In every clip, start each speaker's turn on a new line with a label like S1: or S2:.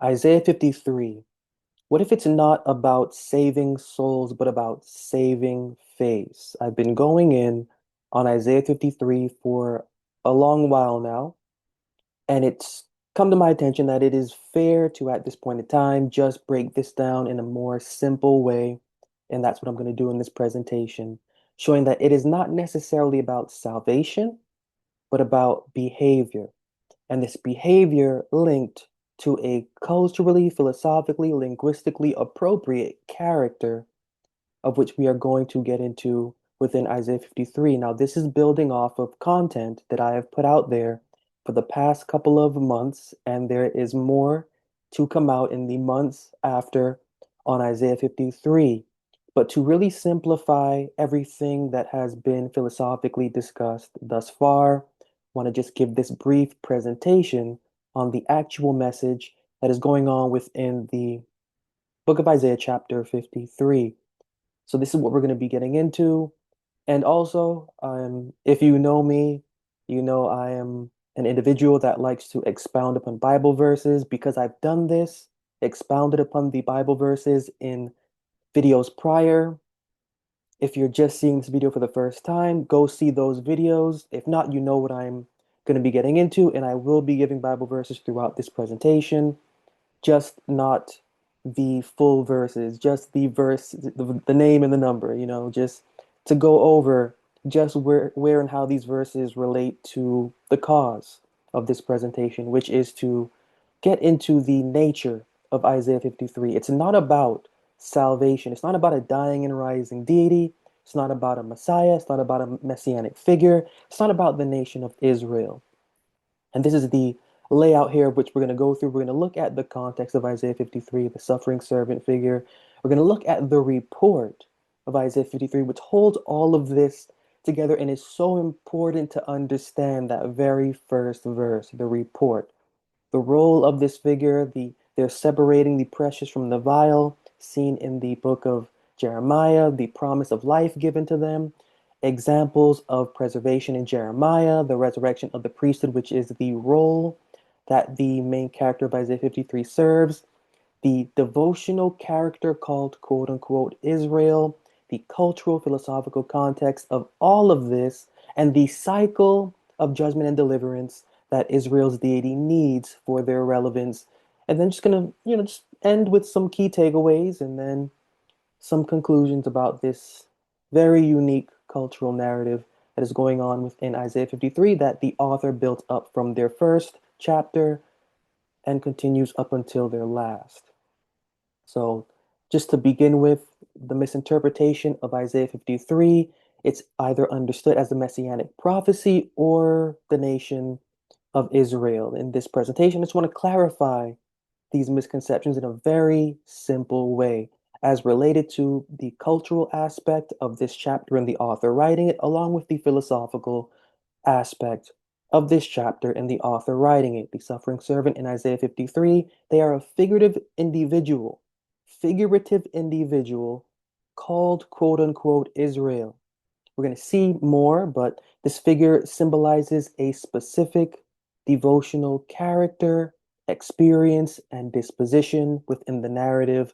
S1: Isaiah 53. What if it's not about saving souls, but about saving face? I've been going in on Isaiah 53 for a long while now, and it's come to my attention that it is fair to, at this point in time, just break this down in a more simple way. And that's what I'm going to do in this presentation, showing that it is not necessarily about salvation, but about behavior, and this behavior linked to a culturally, philosophically, linguistically appropriate character, of which we are going to get into within Isaiah 53. Now, this is building off of content that I have put out there for the past couple of months, and there is more to come out in the months after on Isaiah 53. But to really simplify everything that has been philosophically discussed thus far, I want to just give this brief presentation on the actual message that is going on within the book of Isaiah, chapter 53. So this is what we're going to be getting into. And also, if you know me, you know I am an individual that likes to expound upon Bible verses because I've done this, expounded upon the Bible verses in videos prior. If you're just seeing this video for the first time, go see those videos. If not, you know what I'm going to be getting into, and I will be giving Bible verses throughout this presentation, just not the full verses, just the verse, the name and the number, just to go over just where and how these verses relate to the cause of this presentation, which is to get into the nature of Isaiah 53. It's not about salvation. It's not about a dying and rising deity. It's not about a Messiah. It's not about a messianic figure. It's not about the nation of Israel. And this is the layout here, which we're going to go through. We're going to look at the context of Isaiah 53, the suffering servant figure. We're going to look at the report of Isaiah 53, which holds all of this together and is so important to understand that very first verse, the report. The role of this figure, they're separating the precious from the vile, seen in the book of Jeremiah, the promise of life given to them, examples of preservation in Jeremiah, the resurrection of the priesthood, which is the role that the main character of Isaiah 53 serves, the devotional character called quote unquote Israel, the cultural philosophical context of all of this, and the cycle of judgment and deliverance that Israel's deity needs for their relevance. And then just gonna, just end with some key takeaways and then some conclusions about this very unique cultural narrative that is going on within Isaiah 53 that the author built up from their first chapter and continues up until their last. So, just to begin with, the misinterpretation of Isaiah 53, it's either understood as the messianic prophecy or the nation of Israel. In this presentation, I just want to clarify these misconceptions in a very simple way as related to the cultural aspect of this chapter and the author writing it, along with the philosophical aspect of this chapter and the author writing it. The suffering servant in Isaiah 53, they are a figurative individual called quote unquote Israel. We're going to see more, but this figure symbolizes a specific devotional character, experience, and disposition within the narrative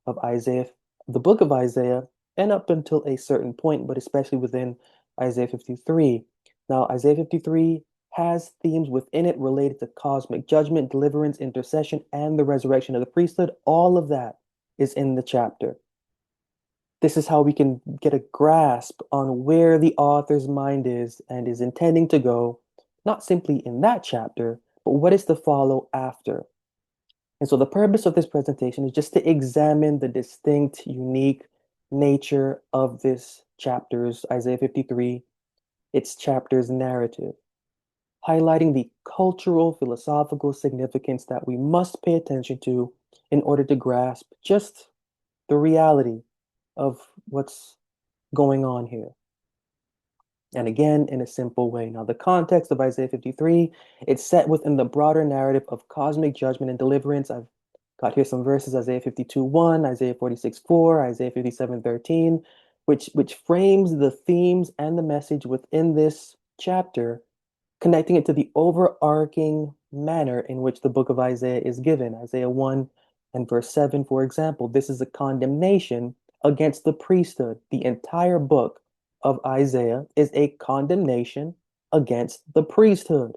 S1: of Isaiah, the book of Isaiah, and up until a certain point, but especially within Isaiah 53. Now, Isaiah 53 has themes within it related to cosmic judgment, deliverance, intercession, and the resurrection of the priesthood. All of that is in the chapter. This is how we can get a grasp on where the author's mind is and is intending to go, not simply in that chapter, but what is to follow after. And so the purpose of this presentation is just to examine the distinct, unique nature of this chapter's, Isaiah 53, its chapter's narrative, highlighting the cultural, philosophical significance that we must pay attention to in order to grasp just the reality of what's going on here. And again, in a simple way. Now, the context of Isaiah 53, it's set within the broader narrative of cosmic judgment and deliverance. I've got here some verses, Isaiah 52:1, Isaiah 46:4, Isaiah 57:13, which frames the themes and the message within this chapter, connecting it to the overarching manner in which the book of Isaiah is given. Isaiah 1 and verse 7, for example, this is a condemnation against the priesthood. The entire book of Isaiah is a condemnation against the priesthood.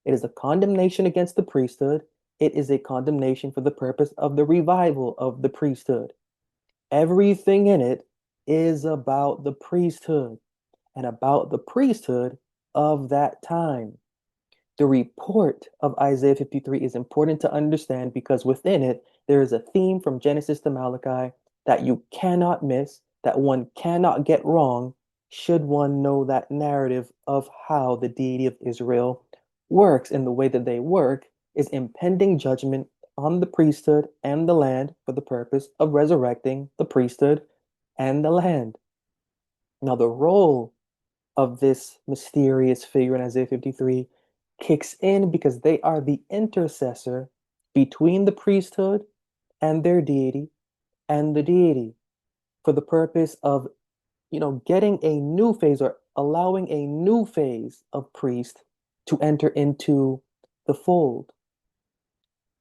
S1: It is a condemnation against the priesthood. It is a condemnation for the purpose of the revival of the priesthood. Everything in it is about the priesthood and about the priesthood of that time. The report of Isaiah 53 is important to understand because within it, there is a theme from Genesis to Malachi that you cannot miss, that one cannot get wrong, should one know that narrative of how the deity of Israel works. And the way that they work is impending judgment on the priesthood and the land for the purpose of resurrecting the priesthood and the land. Now, the role of this mysterious figure in Isaiah 53 kicks in because they are the intercessor between the priesthood and their deity and the deity for the purpose of, getting a new phase or allowing a new phase of priest to enter into the fold.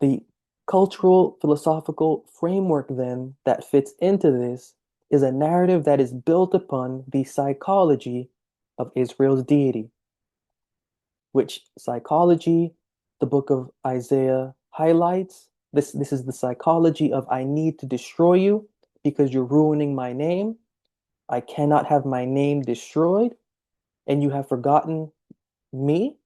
S1: The cultural philosophical framework then that fits into this is a narrative that is built upon the psychology of Israel's deity, which psychology the book of Isaiah highlights. This is the psychology of I need to destroy you because you're ruining my name. I cannot have my name destroyed, and you have forgotten me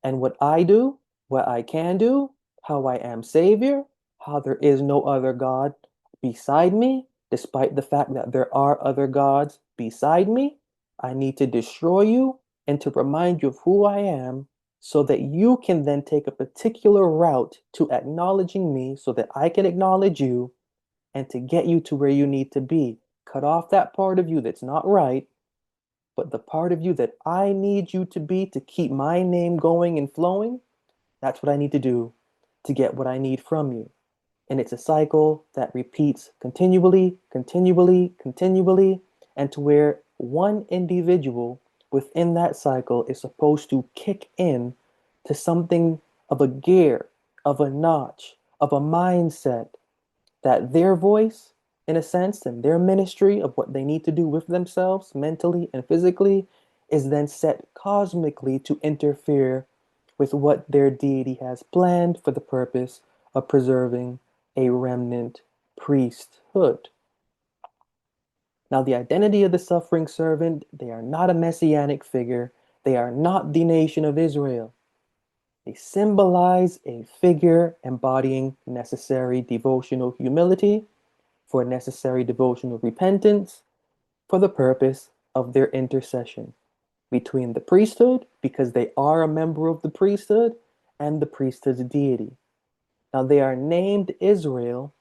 S1: and what I do, what I can do, how I am Savior, how there is no other God beside me, despite the fact that there are other gods beside me. I need to destroy you and to remind you of who I am so that you can then take a particular route to acknowledging me so that I can acknowledge you and to get you to where you need to be. Cut off that part of you that's not right, but the part of you that I need you to be to keep my name going and flowing, that's what I need to do to get what I need from you. And it's a cycle that repeats continually, continually, continually, and to where one individual within that cycle is supposed to kick in to something of a gear, of a notch, of a mindset that their voice, in a sense, and their ministry of what they need to do with themselves mentally and physically is then set cosmically to interfere with what their deity has planned for the purpose of preserving a remnant priesthood. Now, the identity of the suffering servant, they are not a messianic figure. They are not the nation of Israel. They symbolize a figure embodying necessary devotional humility for necessary devotional repentance for the purpose of their intercession between the priesthood, because they are a member of the priesthood, and the priesthood's deity. Now, they are named Israel,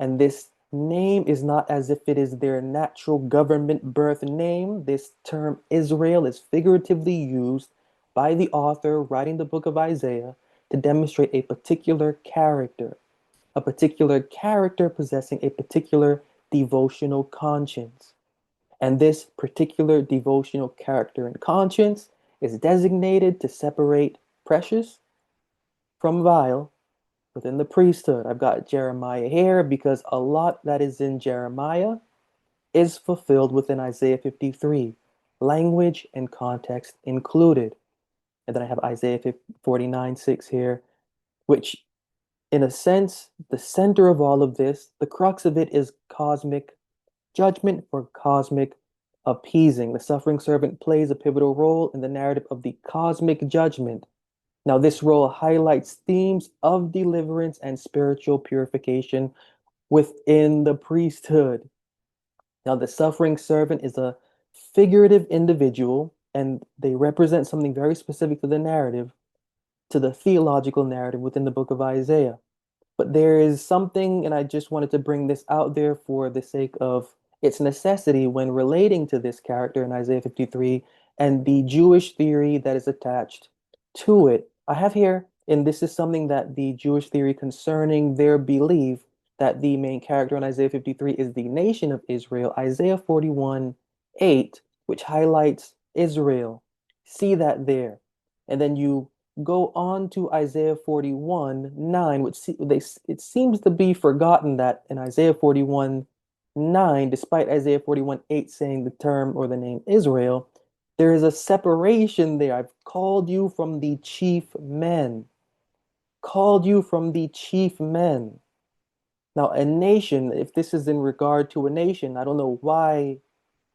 S1: and this name is not as if it is their natural government birth name. This term Israel is figuratively used by the author writing the book of Isaiah to demonstrate a particular character possessing a particular devotional conscience. And this particular devotional character and conscience is designated to separate precious from vile within the priesthood. I've got Jeremiah here because a lot that is in Jeremiah is fulfilled within Isaiah 53, language and context included. And then I have Isaiah 49:6 here, which, in a sense, the center of all of this, the crux of it is cosmic judgment for cosmic appeasing. The suffering servant plays a pivotal role in the narrative of the cosmic judgment. Now, this role highlights themes of deliverance and spiritual purification within the priesthood. Now, the suffering servant is a figurative individual, and they represent something very specific to the narrative, to the theological narrative within the book of Isaiah. But there is something, and I just wanted to bring this out there for the sake of its necessity when relating to this character in Isaiah 53 and the Jewish theory that is attached to it. I have here, and this is something that the Jewish theory concerning their belief that the main character in Isaiah 53 is the nation of Israel, Isaiah 41:8, which highlights Israel. See that there. And then you go on to Isaiah 41, 9, it seems to be forgotten that in Isaiah 41, 9, despite Isaiah 41, 8 saying the term or the name Israel, there is a separation there. I've called you from the chief men. Called you from the chief men. Now, a nation, if this is in regard to a nation, I don't know why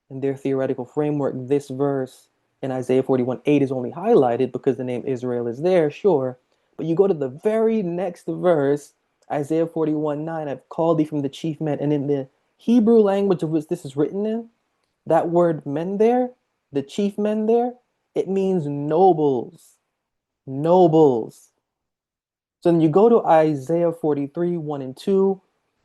S1: in their theoretical framework this verse in Isaiah 41, 8 is only highlighted because the name Israel is there, sure. But you go to the very next verse, Isaiah 41, 9, I've called thee from the chief men. And in the Hebrew language of which this is written in, that word men there, the chief men there, it means nobles. Nobles. So then you go to Isaiah 43, 1 and 2,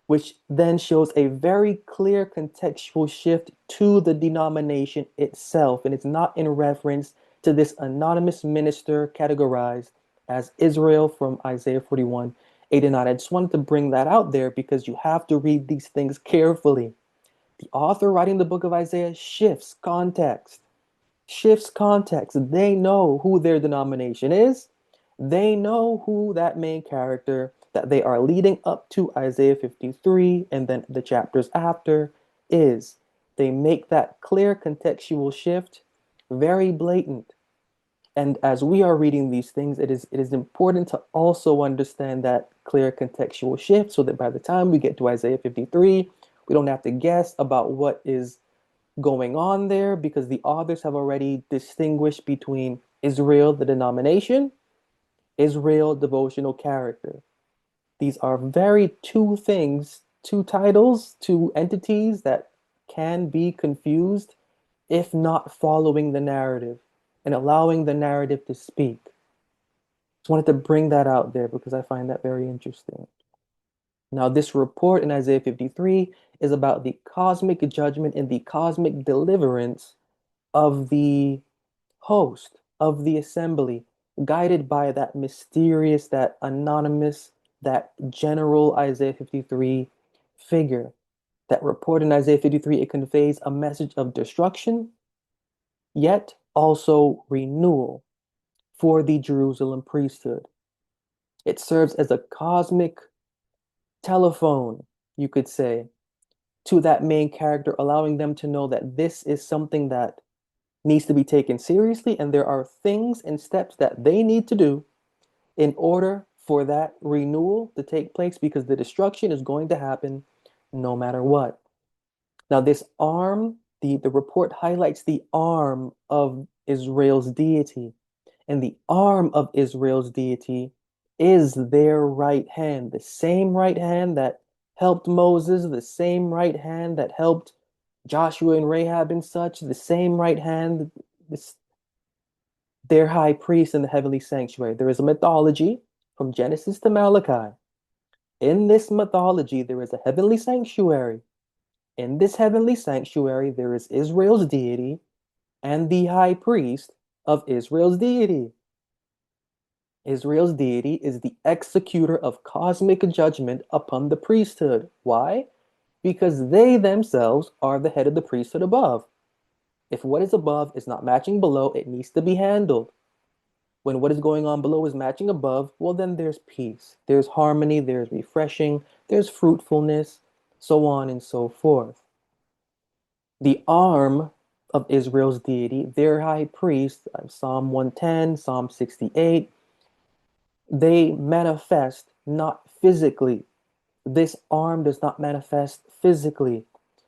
S1: which then shows a very clear contextual shift to the denomination itself. And it's not in reference to this anonymous minister categorized as Israel from Isaiah 41, 8 and 9. I just wanted to bring that out there because you have to read these things carefully. The author writing the book of Isaiah shifts context. They know who their denomination is. They know who that main character that they are leading up to Isaiah 53 and then the chapters after is. They make that clear contextual shift very blatant. And as we are reading these things, it is important to also understand that clear contextual shift so that by the time we get to Isaiah 53, we don't have to guess about what is going on there because the authors have already distinguished between Israel, the denomination, Israel, devotional character. These are very two things, two titles, two entities that can be confused if not following the narrative and allowing the narrative to speak. Just wanted to bring that out there because I find that very interesting. Now, this report in Isaiah 53 is about the cosmic judgment and the cosmic deliverance of the host, of the assembly, guided by that mysterious, that anonymous, that general Isaiah 53 figure. That report in Isaiah 53, it conveys a message of destruction, yet also renewal for the Jerusalem priesthood. It serves as a cosmic telephone, you could say, to that main character, allowing them to know that this is something that needs to be taken seriously, and there are things and steps that they need to do in order for that renewal to take place because the destruction is going to happen no matter what. Now, this arm, the report highlights the arm of Israel's deity, and the arm of Israel's deity is their right hand, the same right hand that helped Moses, the same right hand that helped Joshua and Rahab and such, the same right hand, this, their high priest in the heavenly sanctuary. There is a mythology from Genesis to Malachi. In this mythology, there is a heavenly sanctuary. In this heavenly sanctuary, there is Israel's deity and the high priest of Israel's deity. Israel's deity is the executor of cosmic judgment upon the priesthood. Why? Because they themselves are the head of the priesthood above. If what is above is not matching below, it needs to be handled. When what is going on below is matching above, well, then there's peace, there's harmony, there's refreshing, there's fruitfulness, so on and so forth. The arm of Israel's deity, their high priest, Psalm 110, Psalm 68, they manifest not physically. This arm does not manifest physically.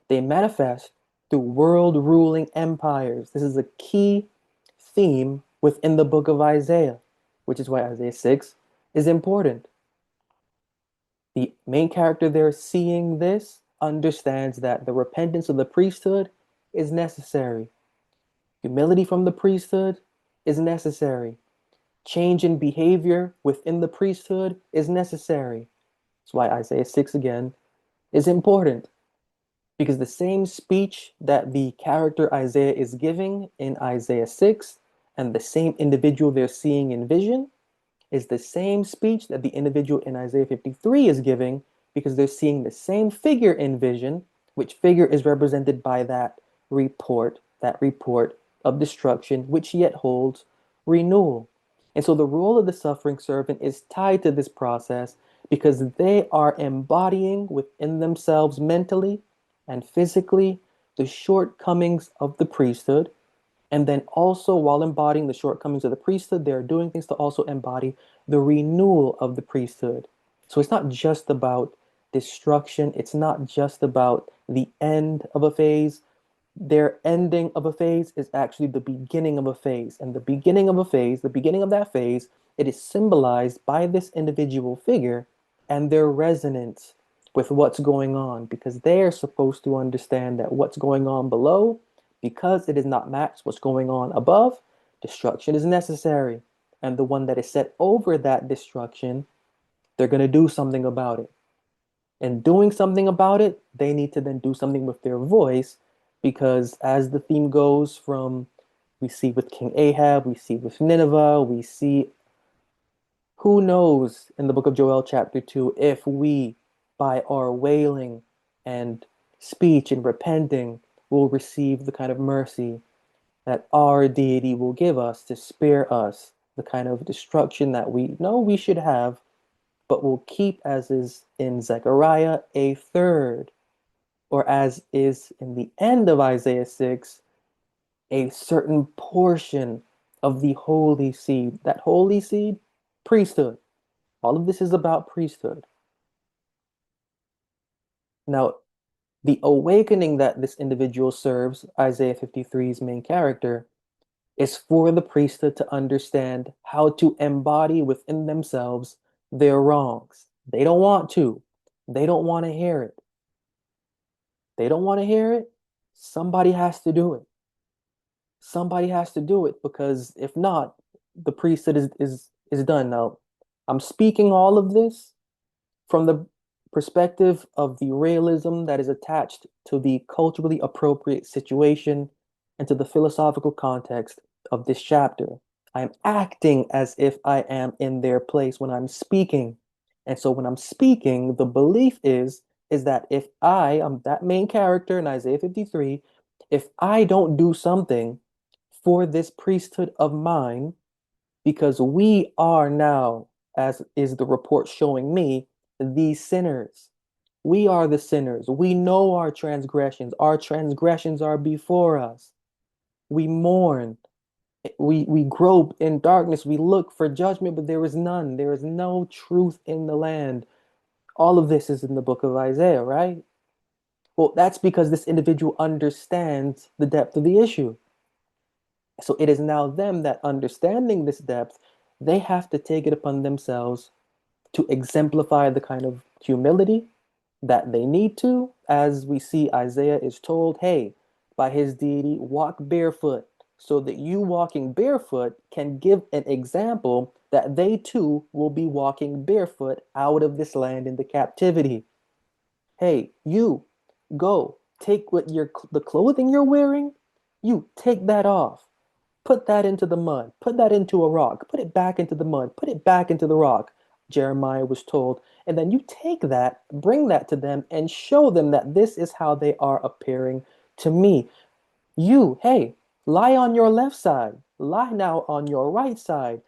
S1: They manifest through world ruling empires. This is a key theme within the book of Isaiah, which is why Isaiah 6 is important. The main character there seeing this understands that the repentance of the priesthood is necessary. Humility from the priesthood is necessary. Change in behavior within the priesthood is necessary. That's why Isaiah 6 again is important. Because the same speech that the character Isaiah is giving in Isaiah 6 and the same individual they're seeing in vision is the same speech that the individual in Isaiah 53 is giving because they're seeing the same figure in vision, which figure is represented by that report of destruction, which yet holds renewal. And so the role of the suffering servant is tied to this process because they are embodying within themselves mentally and physically the shortcomings of the priesthood. And then also, while embodying the shortcomings of the priesthood, they're doing things to also embody the renewal of the priesthood. So it's not just about destruction, it's not just about the end of a phase. Their ending of a phase is actually the beginning of a phase. And the beginning of a phase, the beginning of that phase, it is symbolized by this individual figure and their resonance with what's going on because they are supposed to understand that what's going on below, because it is not matched what's going on above, destruction is necessary. And the one that is set over that destruction, they're going to do something about it. And doing something about it, they need to then do something with their voice because as the theme goes from we see with King Ahab, we see with Nineveh, we see who knows in the book of Joel chapter 2 if we by our wailing and speech and repenting will receive the kind of mercy that our deity will give us to spare us the kind of destruction that we know we should have but will keep as is in Zechariah a third, or as is in the end of Isaiah 6, a certain portion of the holy seed. That holy seed, priesthood. All of this is about priesthood. Now, the awakening that this individual serves, Isaiah 53's main character, is for the priesthood to understand how to embody within themselves their wrongs. They don't want to. They don't want to hear it. They don't want to hear it. Somebody has to do it. Somebody has to do it because if not, the priesthood is done. Now, I'm speaking all of this from the perspective of the realism that is attached to the culturally appropriate situation and to the philosophical context of this chapter. I am acting as if I am in their place when I'm speaking. And so when I'm speaking, the belief is that if I am that main character in Isaiah 53, if I don't do something for this priesthood of mine, because we are now, as is the report showing me, the sinners. We are the sinners. We know our transgressions. Our transgressions are before us. We mourn. We grope in darkness. We look for judgment, but there is none. There is no truth in the land. All of this is in the book of Isaiah, right? Well, that's because this individual understands the depth of the issue. So it is now them that understanding this depth, they have to take it upon themselves to exemplify the kind of humility that they need to, as we see Isaiah is told, hey, by his deity, walk barefoot, so that you walking barefoot can give an example that they too will be walking barefoot out of this land into captivity. Hey, you go take what the clothing you're wearing, you take that off. Put that into the mud. Put that into a rock. Put it back into the mud. Put it back into the rock, Jeremiah was told. And then you take that, bring that to them, and show them that this is how they are appearing to me. You, hey, lie on your left side. Lie now on your right side.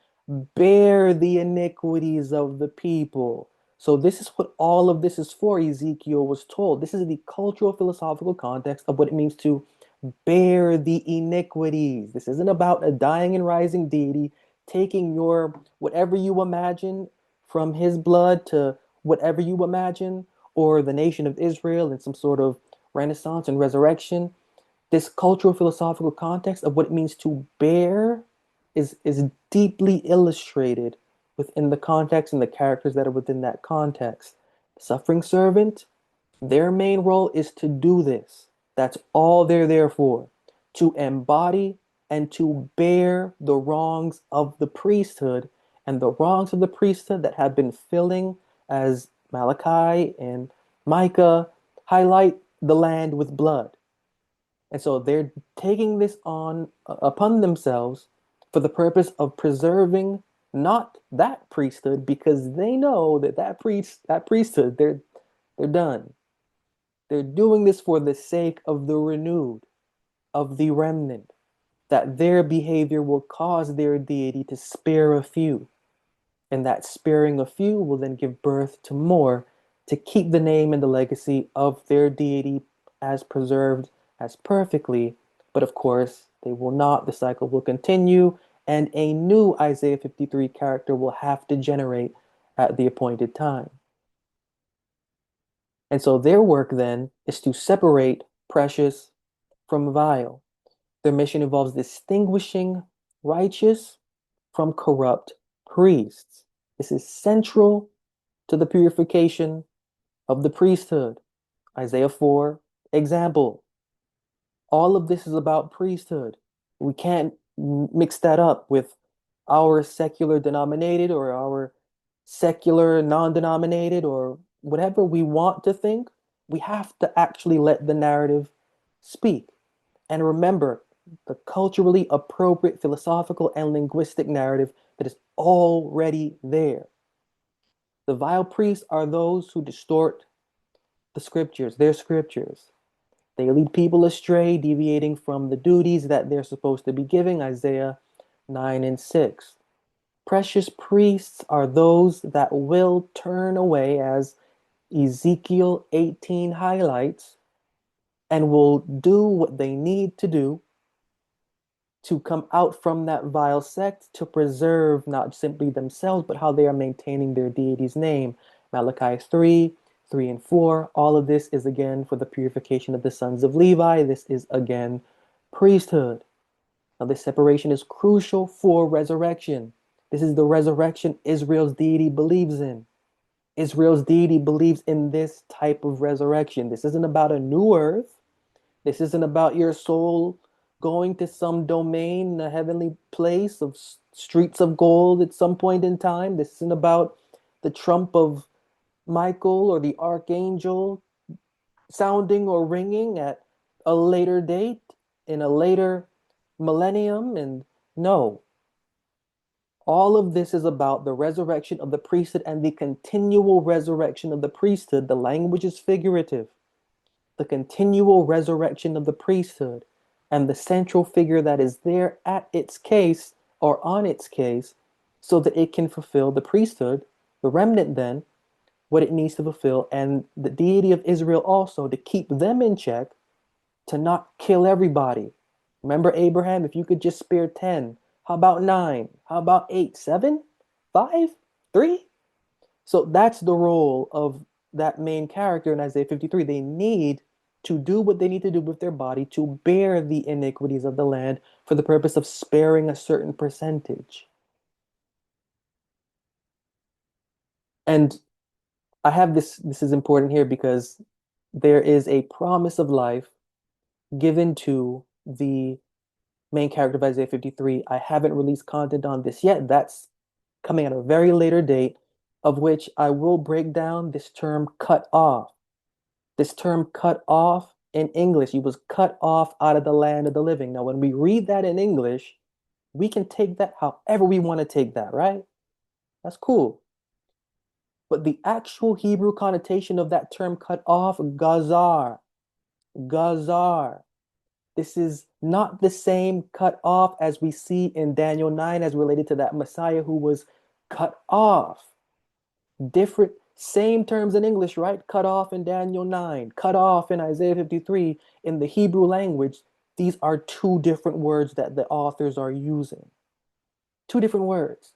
S1: Bear the iniquities of the people. So this is what all of this is for, Ezekiel was told. This is the cultural philosophical context of what it means to bear the iniquities. This isn't about a dying and rising deity taking your whatever you imagine from his blood to whatever you imagine, or the nation of Israel in some sort of renaissance and resurrection. This cultural philosophical context of what it means to bear is deeply illustrated within the context and the characters that are within that context. The suffering servant, their main role is to do this. That's all they're there for. To embody and to bear the wrongs of the priesthood, and the wrongs of the priesthood that have been filling, as Malachi and Micah highlight, the land with blood. And so they're taking this on upon themselves for the purpose of preserving not that priesthood, because they know that that priesthood, they're done. They're doing this for the sake of the renewed, of the remnant. that their behavior will cause their deity to spare a few, and that sparing a few will then give birth to more to keep the name and the legacy of their deity as preserved as perfectly. But of course, they will not. The cycle will continue, and a new Isaiah 53 character will have to generate at the appointed time. And so their work then is to separate precious from vile. Their mission involves distinguishing righteous from corrupt priests. This is central to the purification of the priesthood. Isaiah 4, example. All of this is about priesthood. We can't mix that up with our secular denominated or our secular non-denominated or whatever we want to think. We have to actually let the narrative speak. And remember the culturally appropriate philosophical and linguistic narrative that is already there. The vile priests are those who distort the scriptures, their scriptures. They lead people astray, deviating from the duties that they're supposed to be giving, Isaiah 9 and 6. Precious priests are those that will turn away, as Ezekiel 18 highlights, and will do what they need to do to come out from that vile sect to preserve not simply themselves, but how they are maintaining their deity's name. Malachi 3, 3 and 4, all of this is again for the purification of the sons of Levi. This is again priesthood. Now, this separation is crucial for resurrection. This is the resurrection Israel's deity believes in. Israel's deity believes in this type of resurrection. This isn't about a new earth. This isn't about your soul going to some domain, a heavenly place of streets of gold at some point in time. This isn't about the trump of Michael or the archangel sounding or ringing at a later date in a later millennium. And no, all of this is about the resurrection of the priesthood and the continual resurrection of the priesthood. The language is figurative. The continual resurrection of the priesthood and the central figure that is there at its case or on its case so that it can fulfill the priesthood, the remnant then, what it needs to fulfill, and the deity of Israel also to keep them in check, to not kill everybody. Remember Abraham, if you could just spare 10, how about 9? How about 8? 7? 5? 3? So that's the role of that main character in Isaiah 53. They need to do what they need to do with their body to bear the iniquities of the land for the purpose of sparing a certain percentage. And I have this is important here because there is a promise of life given to the main character of Isaiah 53. I haven't released content on this yet. That's coming at a very later date, of which I will break down this term cut off. This term cut off in English, he was cut off out of the land of the living. Now, when we read that in English, we can take that however we want to take that, right? That's cool. But the actual Hebrew connotation of that term cut off, gazar, gazar. This is not the same cut off as we see in Daniel 9 as related to that Messiah who was cut off. Different, same terms in English, right? Cut off in Daniel 9, cut off in Isaiah 53. In the Hebrew language, these are two different words that the authors are using. Two different words.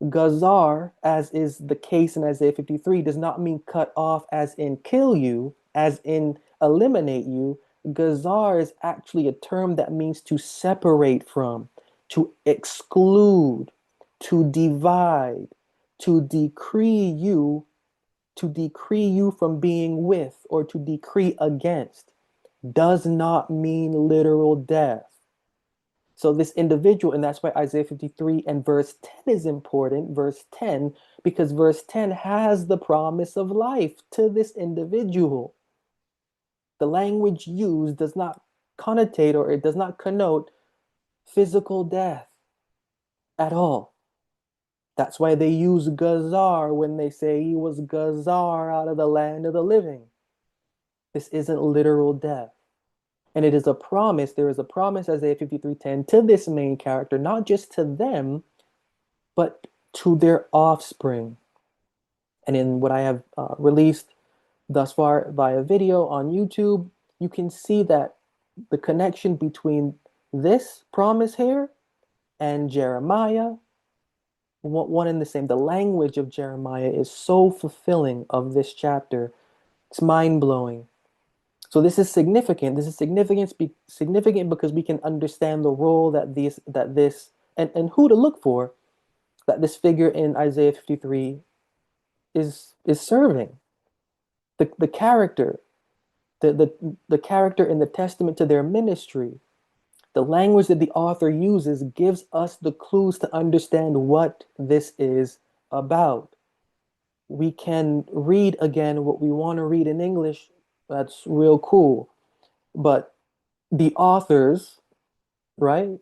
S1: Gazar, as is the case in Isaiah 53, does not mean cut off as in kill you, as in eliminate you. Gazar is actually a term that means to separate from, to exclude, to divide, to decree you, from being with, or to decree against. Does not mean literal death. So this individual, and that's why Isaiah 53 and verse 10 is important, verse 10, because verse 10 has the promise of life to this individual. The language used does not connotate or it does not connote physical death at all. That's why they use gazar when they say he was gazar out of the land of the living. This isn't literal death. And it is a promise, there is a promise, Isaiah 53:10, to this main character, not just to them, but to their offspring. And in what I have released thus far via video on YouTube, you can see that the connection between this promise here and Jeremiah, one and the same. The language of Jeremiah is so fulfilling of this chapter. It's mind-blowing. So this is significant. This is significant because we can understand the role that this and who to look for that this figure in Isaiah 53 is serving. The character, the character in the testament to their ministry. The language that the author uses gives us the clues to understand what this is about. We can read again what we want to read in English. That's real cool. But the authors, right,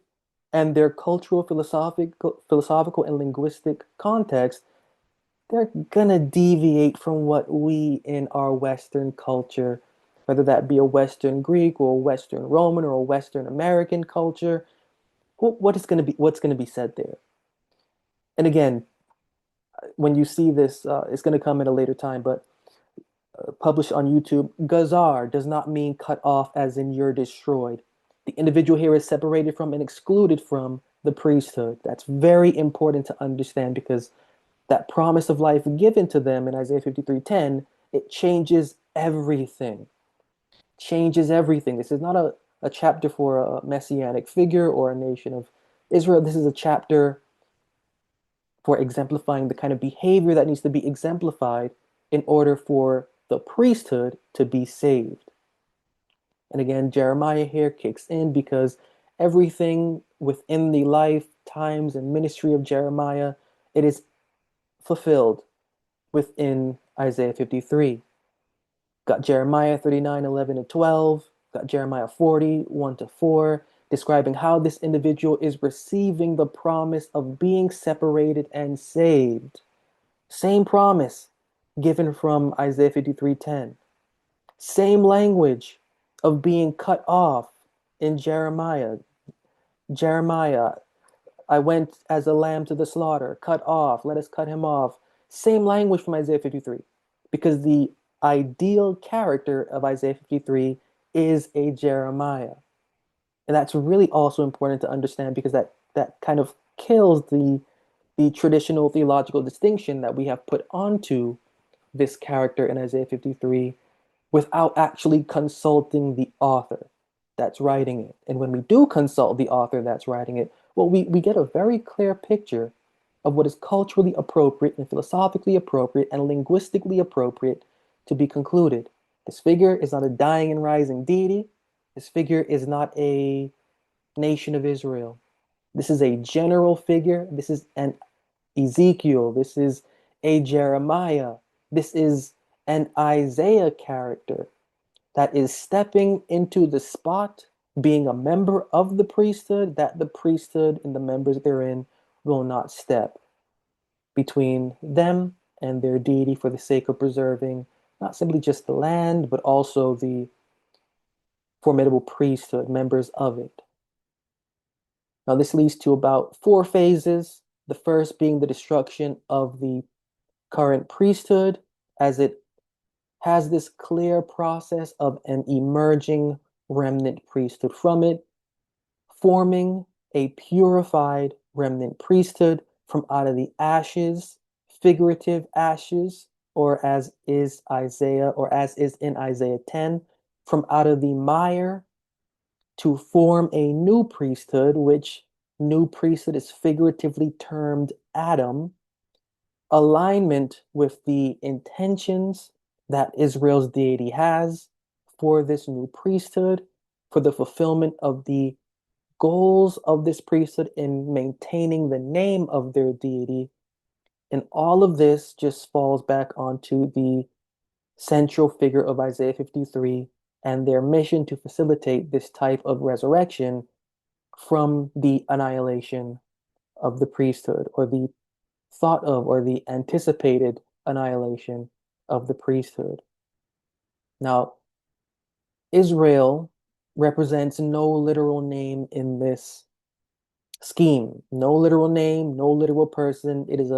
S1: and their cultural, philosophical, and linguistic context, they're gonna deviate from what we in our Western culture, whether that be a Western Greek or a Western Roman or a Western American culture, what's gonna be said there. And again, when you see this, it's gonna come at a later time, but published on YouTube, Gazar does not mean cut off as in you're destroyed. The individual here is separated from and excluded from the priesthood. That's very important to understand because that promise of life given to them in Isaiah 53:10, it changes everything. Changes everything. This is not a chapter for a messianic figure or a nation of Israel. This is a chapter for exemplifying the kind of behavior that needs to be exemplified in order for the priesthood to be saved. And again, Jeremiah here kicks in because everything within the life, times, and ministry of Jeremiah, it is fulfilled within Isaiah 53. Got Jeremiah 39:11 and 12, got Jeremiah 40:1 to 4, describing how this individual is receiving the promise of being separated and saved. Same promise given from Isaiah 53:10. Same language of being cut off in Jeremiah. Jeremiah, I went as a lamb to the slaughter, cut off, let us cut him off. Same language from Isaiah 53, because the ideal character of Isaiah 53 is a Jeremiah. And that's really also important to understand because that kind of kills the traditional theological distinction that we have put onto this character in Isaiah 53 without actually consulting the author that's writing it. And when we do consult the author that's writing it, well, we get a very clear picture of what is culturally appropriate and philosophically appropriate and linguistically appropriate to be concluded. This figure is not a dying and rising deity. This figure is not a nation of Israel. This is a general figure. This is an Ezekiel. This is a Jeremiah. This is an Isaiah character that is stepping into the spot, being a member of the priesthood, that the priesthood and the members therein will not step between them and their deity for the sake of preserving not simply just the land, but also the formidable priesthood, members of it. Now, this leads to about 4 phases. The first being the destruction of the current priesthood, as it has this clear process of an emerging remnant priesthood from it, forming a purified remnant priesthood from out of the ashes, figurative ashes, or as is Isaiah, or as is in Isaiah 10, from out of the mire to form a new priesthood, which new priesthood is figuratively termed Adam, alignment with the intentions that Israel's deity has for this new priesthood, for the fulfillment of the goals of this priesthood in maintaining the name of their deity. And all of this just falls back onto the central figure of Isaiah 53 and their mission to facilitate this type of resurrection from the annihilation of the priesthood, or the thought of or the anticipated annihilation of the priesthood. Now, Israel, represents no literal name in this scheme. No literal name, no literal person. It is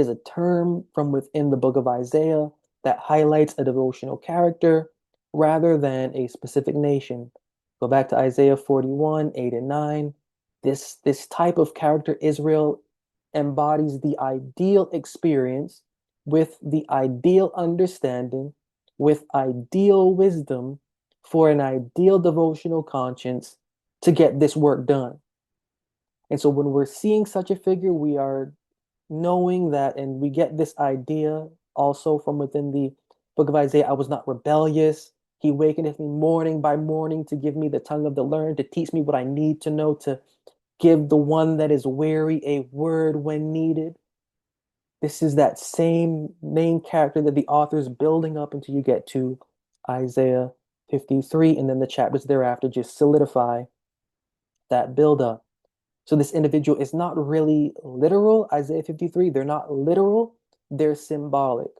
S1: a term from within the book of Isaiah that highlights a devotional character rather than a specific nation. Go back to Isaiah 41, 8 and 9. This type of character, Israel, embodies the ideal experience with the ideal understanding, with ideal wisdom for an ideal devotional conscience to get this work done. And so when we're seeing such a figure, we are knowing that, and we get this idea also from within the book of Isaiah. I was not rebellious. He wakeneth me morning by morning to give me the tongue of the learned, to teach me what I need to know, to give the one that is weary a word when needed. This is that same main character that the author is building up until you get to Isaiah 53, and then the chapters thereafter just solidify that buildup. So this individual is not really literal. Isaiah 53, they're not literal, they're symbolic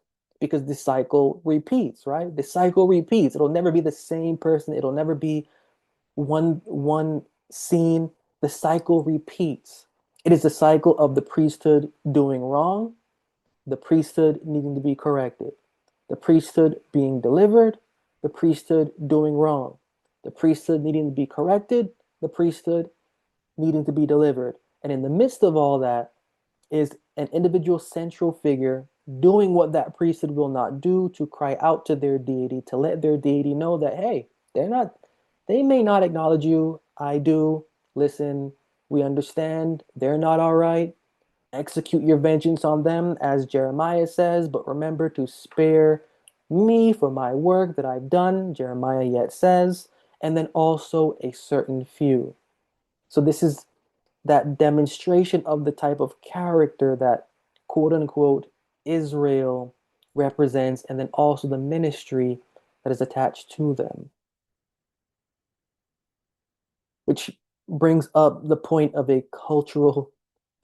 S1: because the cycle repeats, right? The cycle repeats. It'll never be the same person. It'll never be one scene. The cycle repeats. It is the cycle of the priesthood doing wrong, the priesthood needing to be corrected, the priesthood being delivered, the priesthood doing wrong, the priesthood needing to be corrected, the priesthood needing to be delivered. And in the midst of all that is an individual central figure doing what that priesthood will not do, to cry out to their deity, to let their deity know that, hey, they may not acknowledge you. I do. Listen, we understand. They're not all right. Execute your vengeance on them, as Jeremiah says, but remember to spare me for my work that I've done, Jeremiah yet says, and then also a certain few. So this is that demonstration of the type of character that quote unquote Israel represents, and then also the ministry that is attached to them. Which brings up the point of a cultural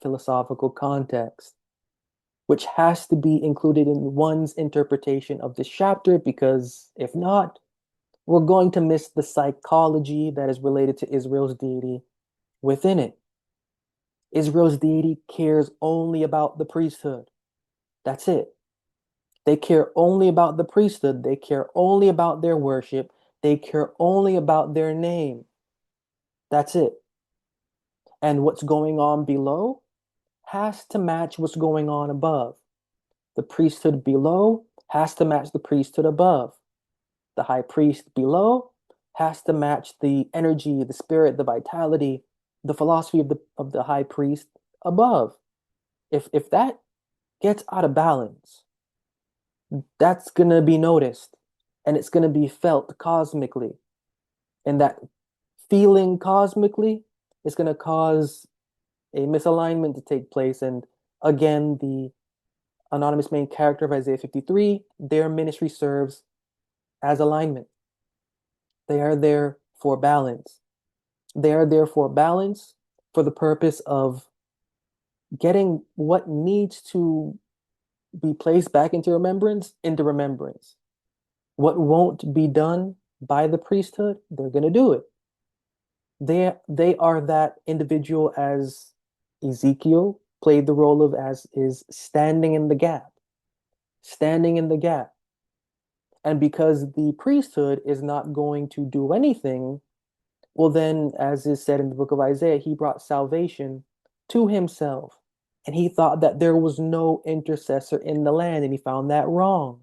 S1: philosophical context, which has to be included in one's interpretation of this chapter, because if not, we're going to miss the psychology that is related to Israel's deity within it. Israel's deity cares only about the priesthood. That's it. They care only about the priesthood. They care only about their worship. They care only about their name. That's it. And what's going on below has to match what's going on above. The priesthood below has to match the priesthood above. The high priest below has to match the energy, the spirit, the vitality, the philosophy of the high priest above. If that gets out of balance, that's going to be noticed, and it's going to be felt cosmically. And that feeling cosmically is going to cause a misalignment to take place. And again, the anonymous main character of Isaiah 53, their ministry serves as alignment. They are there for balance. They are there for balance for the purpose of getting what needs to be placed back into remembrance, into remembrance. What won't be done by the priesthood, they're going to do it. They are that individual, as Ezekiel played the role of, as is standing in the gap. Standing in the gap. And because the priesthood is not going to do anything, well then, as is said in the book of Isaiah, he brought salvation to himself. And he thought that there was no intercessor in the land, and he found that wrong.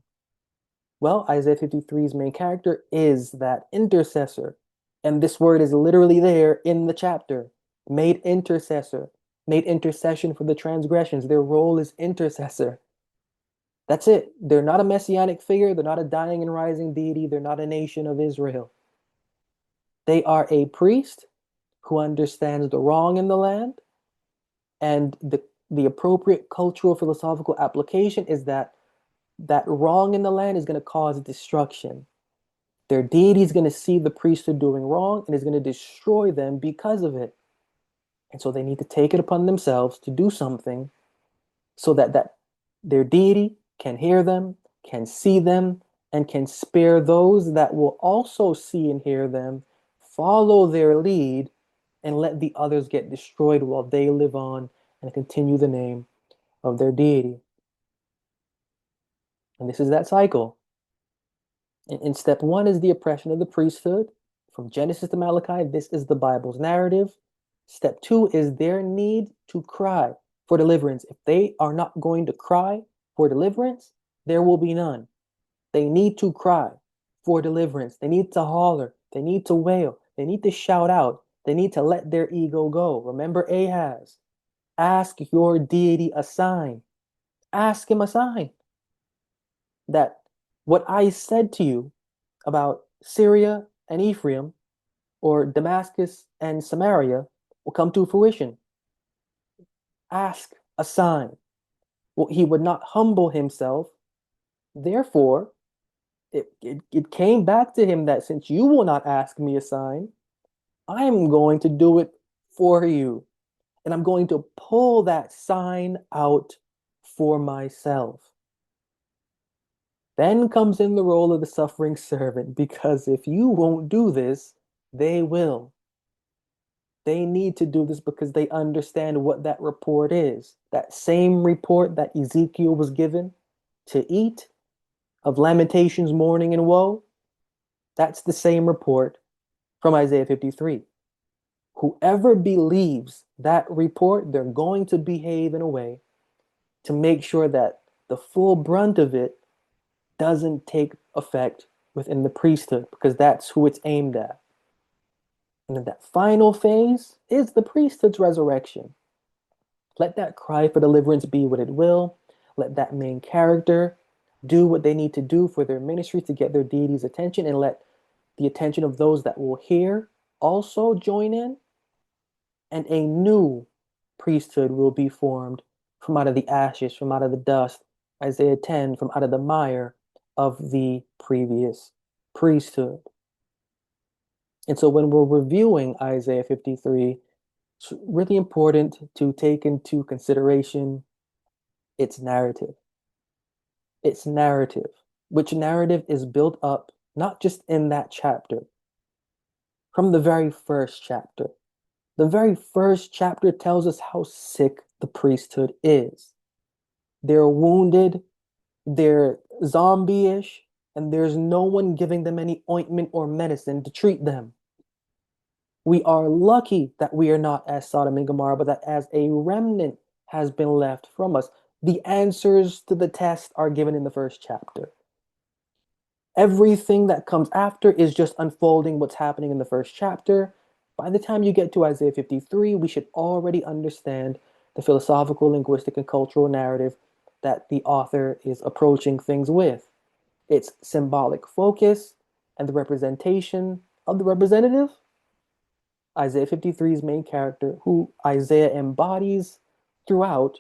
S1: Well, Isaiah 53's main character is that intercessor. And this word is literally there in the chapter. Made intercessor, made intercession for the transgressions. Their role is intercessor. That's it. They're not a messianic figure. They're not a dying and rising deity. They're not a nation of Israel. They are a priest who understands the wrong in the land, and the appropriate cultural philosophical application is that that wrong in the land is going to cause destruction. Their deity is going to see the priesthood doing wrong and is going to destroy them because of it. And so they need to take it upon themselves to do something so that their deity can hear them, can see them, and can spare those that will also see and hear them follow their lead and let the others get destroyed while they live on and continue the name of their deity. And this is that cycle. In step one is the oppression of the priesthood. From Genesis to Malachi, this is the Bible's narrative. Step two is their need to cry for deliverance. If they are not going to cry for deliverance, there will be none. They need to cry for deliverance. They need to holler. They need to wail. They need to shout out. They need to let their ego go. Remember Ahaz. Ask your deity a sign. Ask him a sign that what I said to you about Syria and Ephraim, or Damascus and Samaria, will come to fruition. Ask a sign. Well, he would not humble himself. Therefore, it came back to him that since you will not ask me a sign, I'm going to do it for you. And I'm going to pull that sign out for myself. Then comes in the role of the suffering servant, because if you won't do this, they will. They need to do this because they understand what that report is. That same report that Ezekiel was given to eat of lamentations, mourning, and woe, that's the same report from Isaiah 53. Whoever believes that report, they're going to behave in a way to make sure that the full brunt of it doesn't take effect within the priesthood, because that's who it's aimed at. And then that final phase is the priesthood's resurrection. Let that cry for deliverance be what it will. Let that main character do what they need to do for their ministry to get their deity's attention, and let the attention of those that will hear also join in. And a new priesthood will be formed from out of the ashes, from out of the dust. Isaiah 10, from out of the mire of the previous priesthood. And so when we're reviewing Isaiah 53, it's really important to take into consideration its narrative. Its narrative, which narrative is built up not just in that chapter, from the very first chapter. The very first chapter tells us how sick the priesthood is. They're wounded, they're zombie-ish, and there's no one giving them any ointment or medicine to treat them. We are lucky that we are not as Sodom and Gomorrah, but that as a remnant has been left from us. The answers to the test are given in the first chapter. Everything that comes after is just unfolding what's happening in the first chapter. By the time you get to Isaiah 53, we should already understand the philosophical, linguistic, and cultural narrative that the author is approaching things with. Its symbolic focus and the representation of the representative. Isaiah 53's main character, who Isaiah embodies throughout,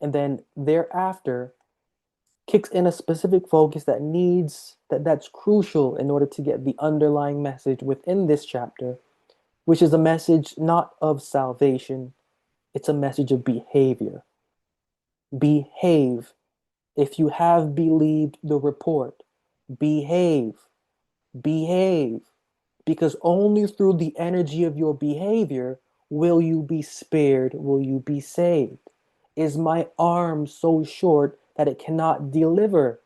S1: and then thereafter kicks in a specific focus that's crucial in order to get the underlying message within this chapter, which is a message not of salvation, it's a message of behavior. Behave. If you have believed the report, behave. Behave. Because only through the energy of your behavior will you be spared, will you be saved. Is my arm so short that it cannot deliver?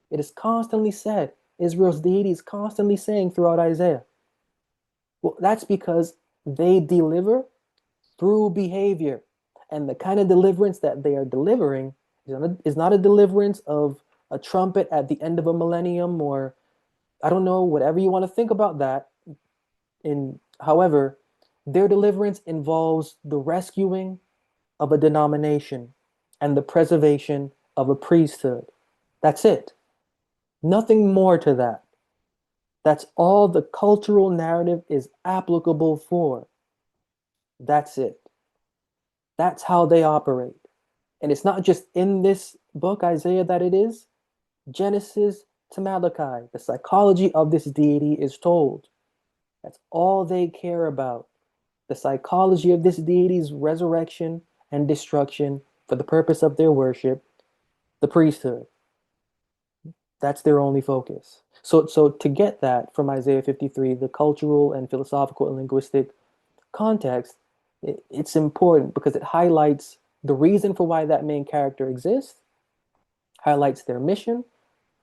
S1: It is constantly said. Israel's deity is constantly saying throughout Isaiah. Well, that's because they deliver through behavior. And the kind of deliverance that they are delivering is not a deliverance of a trumpet at the end of a millennium, or I don't know, whatever you want to think about that. However, their deliverance involves the rescuing of a denomination and the preservation of a priesthood. That's it. Nothing more to that. That's all the cultural narrative is applicable for. That's it. That's how they operate. And it's not just in this book, Isaiah, that it is. Genesis to Malachi, the psychology of this deity is told. That's all they care about. The psychology of this deity's resurrection and destruction for the purpose of their worship, the priesthood. That's their only focus. So to get that from Isaiah 53, the cultural and philosophical and linguistic context, it's important because it highlights the reason for why that main character exists, highlights their mission,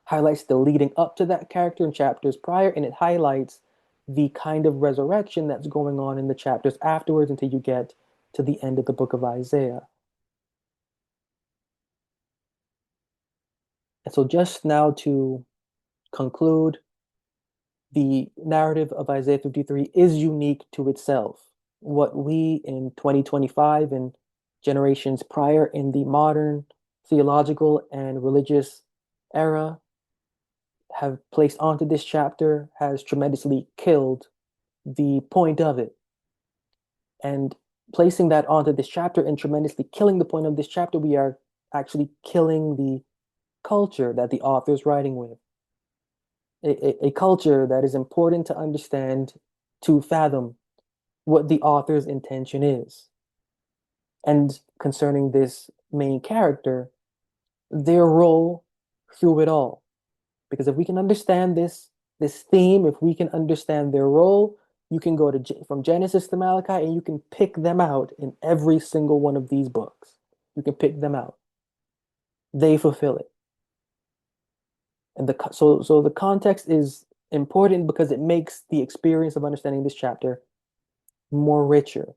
S1: highlights the leading up to that character in chapters prior, and it highlights the kind of resurrection that's going on in the chapters afterwards until you get to the end of the book of Isaiah. And so, just now to conclude, the narrative of Isaiah 53 is unique to itself. What we in 2025 and generations prior in the modern theological and religious era have placed onto this chapter has tremendously killed the point of it. And placing that onto this chapter and tremendously killing the point of this chapter, we are actually killing the culture that the author is writing with. A culture that is important to understand, to fathom what the author's intention is. And concerning this main character, their role through it all. Because if we can understand this theme, if we can understand their role, you can go to from Genesis to Malachi and you can pick them out in every single one of these books. You can pick them out. They fulfill it. And so the context is important because it makes the experience of understanding this chapter more richer.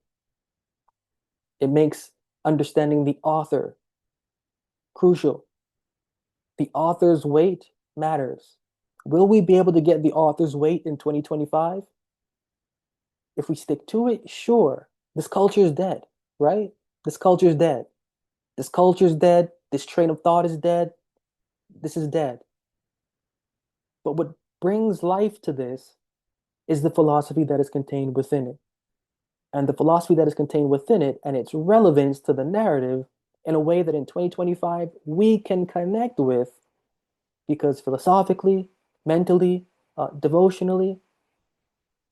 S1: It makes understanding the author crucial. The author's weight matters. Will we be able to get the author's weight in 2025? If we stick to it, sure. This culture is dead, right? This culture is dead. This culture is dead. This train of thought is dead. This is dead. But what brings life to this is the philosophy that is contained within it. And the philosophy that is contained within it and its relevance to the narrative in a way that in 2025 we can connect with because philosophically, mentally, devotionally,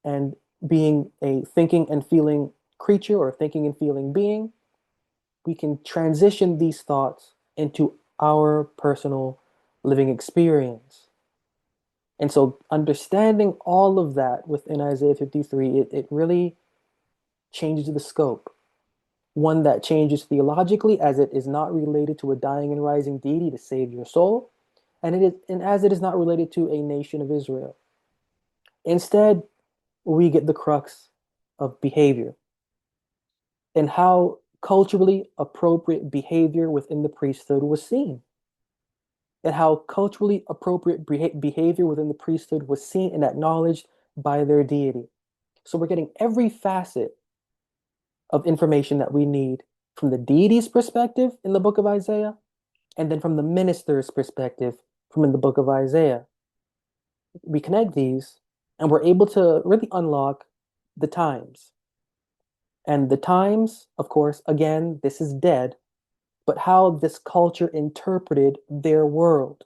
S1: and being a thinking and feeling creature or thinking and feeling being, we can transition these thoughts into our personal living experience. And so understanding all of that within Isaiah 53, it really changes the scope. One that changes theologically as it is not related to a dying and rising deity to save your soul, and as it is not related to a nation of Israel. Instead, we get the crux of behavior and how culturally appropriate behavior within the priesthood was seen, and how culturally appropriate behavior within the priesthood was seen and acknowledged by their deity. So we're getting every facet of information that we need from the deity's perspective in the book of Isaiah, and then from the minister's perspective from in the book of Isaiah. We connect these, and we're able to really unlock the times. And the times, of course, again, this is dead, but how this culture interpreted their world,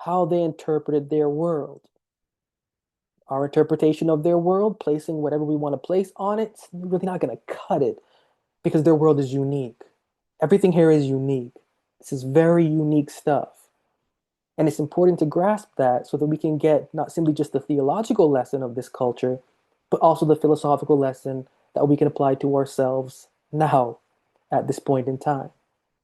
S1: how they interpreted their world. Our interpretation of their world, placing whatever we want to place on it, it's really not going to cut it because their world is unique. Everything here is unique. This is very unique stuff. And it's important to grasp that so that we can get not simply just the theological lesson of this culture, but also the philosophical lesson that we can apply to ourselves now at this point in time.